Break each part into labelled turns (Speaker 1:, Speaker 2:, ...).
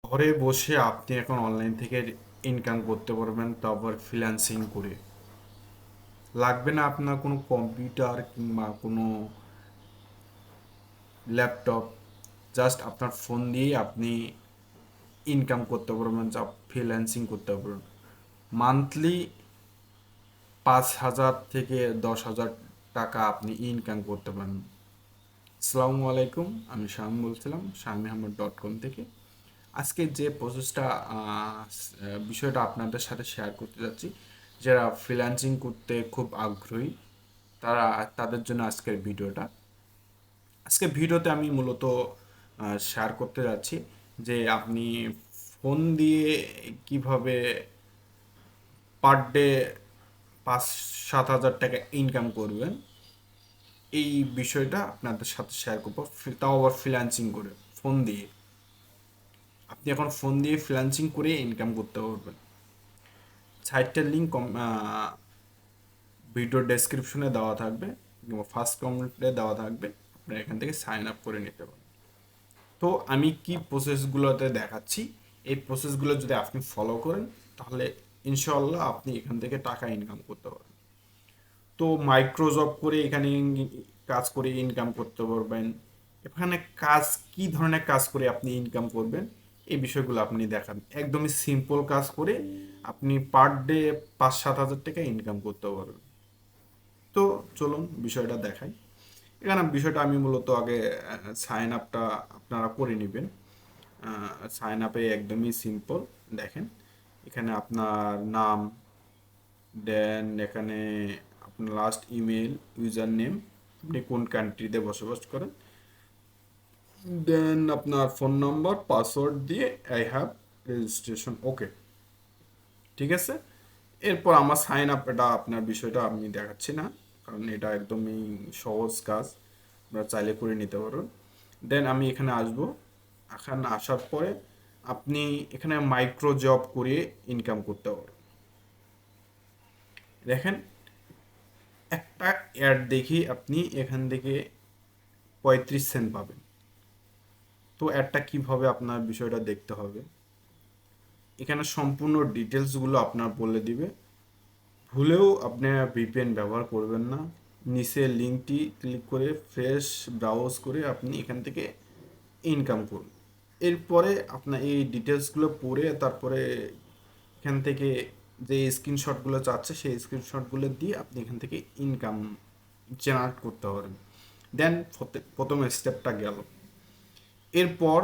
Speaker 1: ঘরে বসে আপনি এখন অনলাইন থেকে ইনকাম করতে পারবেন, তারপর ফ্রিল্যান্সিং করে। লাগবে না আপনার কোনো কম্পিউটার কিংবা কোনো ল্যাপটপ। জাস্ট আপনার ফোন দিয়েই আপনি ইনকাম করতে পারবেন, যা ফ্রিল্যান্সিং করতে পারবেন। মান্থলি 5,000 থেকে 10,000 টাকা আপনি ইনকাম করতে পারেন। আসসালামু আলাইকুম, আমি শাম বলছিলাম shami.com থেকে। আজকে যে প্রসেসটা বিষয়টা আপনাদের সাথে শেয়ার করতে যাচ্ছি, যারা ফ্রিল্যান্সিং করতে খুব আগ্রহী তাদের জন্য আজকের ভিডিওটা। আজকে ভিডিওতে আমি মূলত শেয়ার করতে যাচ্ছি যে আপনি ফোন দিয়ে কিভাবে পার ডে 5-7 হাজার টাকা ইনকাম করবেন, এই বিষয়টা আপনাদের সাথে শেয়ার করবো। তাও আবার ফ্রিল্যান্সিং করে ফোন দিয়ে। আপনি এখন ফোন দিয়ে ফ্রিল্যান্সিং করে ইনকাম করতে পারবেন। সাইটটার লিঙ্ক ভিডিও ডেসক্রিপশনে দেওয়া থাকবে কিংবা ফার্স্ট কমেন্টে দেওয়া থাকবে, আপনারা এখান থেকে সাইন আপ করে নিতে পারেন। তো আমি কি প্রসেসগুলোতে দেখাচ্ছি, এই প্রসেসগুলো যদি আপনি ফলো করেন তাহলে ইনশাল্লাহ আপনি এখান থেকে টাকা ইনকাম করতে পারবেন। তো মাইক্রো জব করে এখানে কাজ করে ইনকাম করতে পারবেন। এখানে কাজ কি ধরনের কাজ করে আপনি ইনকাম করবেন, এই বিষয়গুলো আপনি দেখান। একদমই সিম্পল কাজ করে আপনি পার ডে 5-7 হাজার টাকা ইনকাম করতে পারবেন। তো চলুন বিষয়টা দেখাই। এখানে বিষয়টা আমি মূলত আগে সাইন আপটা আপনারা করে নেবেন। সাইন আপে একদমই সিম্পল। দেখেন, এখানে আপনার নাম, দেন এখানে আপনার লাস্ট ইমেল, ইউজার নেম, আপনি কোন কান্ট্রিতে বসবাস করেন, দেন আপনার ফোন নাম্বার, পাসওয়ার্ড দিয়ে আই হ্যাভ রেজিস্ট্রেশন, ওকে। ঠিক আছে। এরপর আমার সাইন আপ, এটা আপনার বিষয়টা আমি দেখাচ্ছি না, কারণ এটা একদমই সহজ কাজ, আপনারা চাইলে করে নিতে পারবেন। দেন আমি এখানে আসব। এখানে আসার পরে আপনি এখানে মাইক্রো জব করে ইনকাম করতে পারবেন। দেখেন, একটা অ্যাড দেখি আপনি এখান থেকে 35 সেন্ট পাবেন। তো অ্যাডটা কিভাবে আপনার বিষয়টা দেখতে হবে, এখানে সম্পূর্ণ ডিটেলসগুলো আপনার বলে দিবে। ভুলেও আপনি ভিপিএন ব্যবহার করবেন না। নিচে লিঙ্কটি ক্লিক করে ফ্রেশ ব্রাউজ করে আপনি এখান থেকে ইনকাম করুন। এরপরে আপনার এই ডিটেলসগুলো পড়ে তারপরে এখান থেকে যে স্ক্রিনশটগুলো চাচ্ছে সেই স্ক্রিনশটগুলো দিয়ে আপনি এখান থেকে ইনকাম জেনারেট করতে পারেন। দেন প্রথম স্টেপটা গেল। এরপর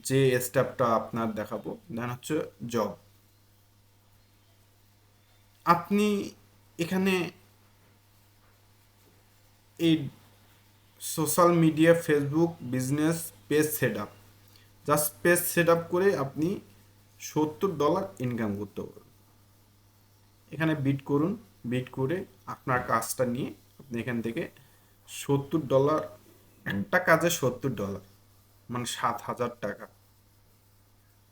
Speaker 1: যে স্টেপটা আপনার দেখাবো দেন হচ্ছে জব। আপনি এখানে এই social media, Facebook business page set up, just page set up করে আপনি $70 ইনকাম করতে পারবেন। এখানে বিট করুন, বিট করে আপনার কাজটা নিয়ে আপনি এখান থেকে $70, একটা কাজে $70 মানে 7,000 টাকা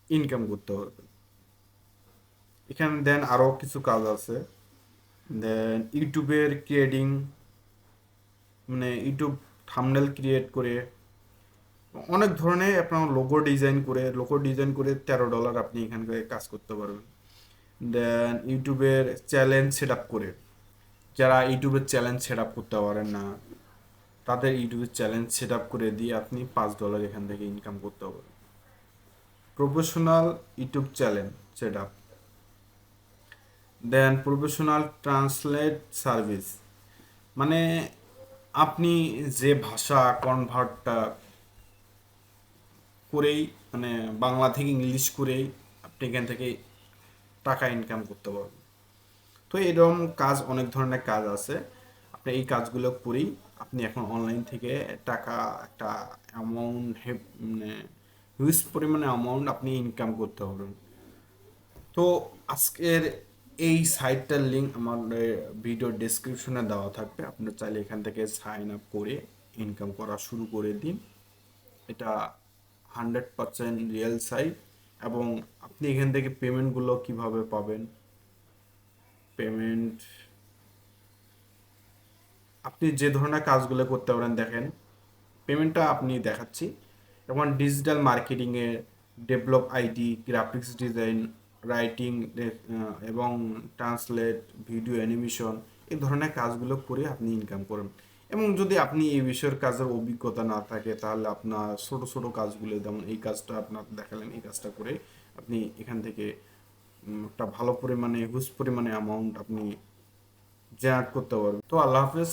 Speaker 1: ইনকাম করতে পারবেন। এখানে দেন আরও কিছু কাজ আছে। দেন ইউটিউবের ক্রিয়েটিং, মানে ইউটিউব থাম্বনেল ক্রিয়েট করে, অনেক ধরনের আপনার লোগো ডিজাইন করে $13 আপনি এখান থেকে কাজ করতে পারবেন। দেন ইউটিউবের চ্যালেঞ্জ সেট আপ করে, যারা ইউটিউবের চ্যালেঞ্জ সেট আপ করতে পারেন না তাদের ইউটিউবের চ্যালেঞ্জ সেট আপ করে দিয়ে আপনি $5 এখান থেকে ইনকাম করতে পারবেন। Professional YouTube channel set up, then professional translate service, মানে আপনি যে ভাষা কনভার্টটা করেই, মানে বাংলা থেকে ইংলিশ করেই আপনি এখান থেকে টাকা ইনকাম করতে পারবেন। তো এরকম কাজ, অনেক ধরনের কাজ আছে। আপনি এই কাজগুলো করেই আপনি এখন অনলাইন থেকে টাকা, একটা অ্যামাউন্ট, মানে হিউজ পরিমাণে অ্যামাউন্ট আপনি ইনকাম করতে পারবেন। তো আজকের এই সাইটটার লিঙ্ক আমার ভিডিও ডেসক্রিপশনে দেওয়া থাকবে, আপনারা চাইলে এখান থেকে সাইন আপ করে ইনকাম করা শুরু করে দিন। এটা 100% রিয়েল সাইট। এবং আপনি এখান থেকে পেমেন্টগুলো কিভাবে পাবেন, পেমেন্ট আপনি যে ধরনের কাজগুলো করতে পারেন, দেখেন পেমেন্টটা আপনি দেখাচ্ছি। এবং ডিজিটাল মার্কেটিংয়ে develop IT, graphics design, writing এবং ট্রান্সলেট, ভিডিও অ্যানিমেশন, এই ধরনের কাজগুলো করে আপনি ইনকাম করেন। এবং যদি আপনি এই বিষয়ের কাজের অভিজ্ঞতা না থাকে, তাহলে আপনার ছোট ছোট কাজগুলো, যেমন এই কাজটা আপনার দেখালেন, এই কাজটা করে আপনি এখান থেকে একটা ভালো পরিমাণে হিউজ পরিমাণে অ্যামাউন্ট আপনি জেনারেট করতে পারবেন। তো আল্লাহ হাফেজ।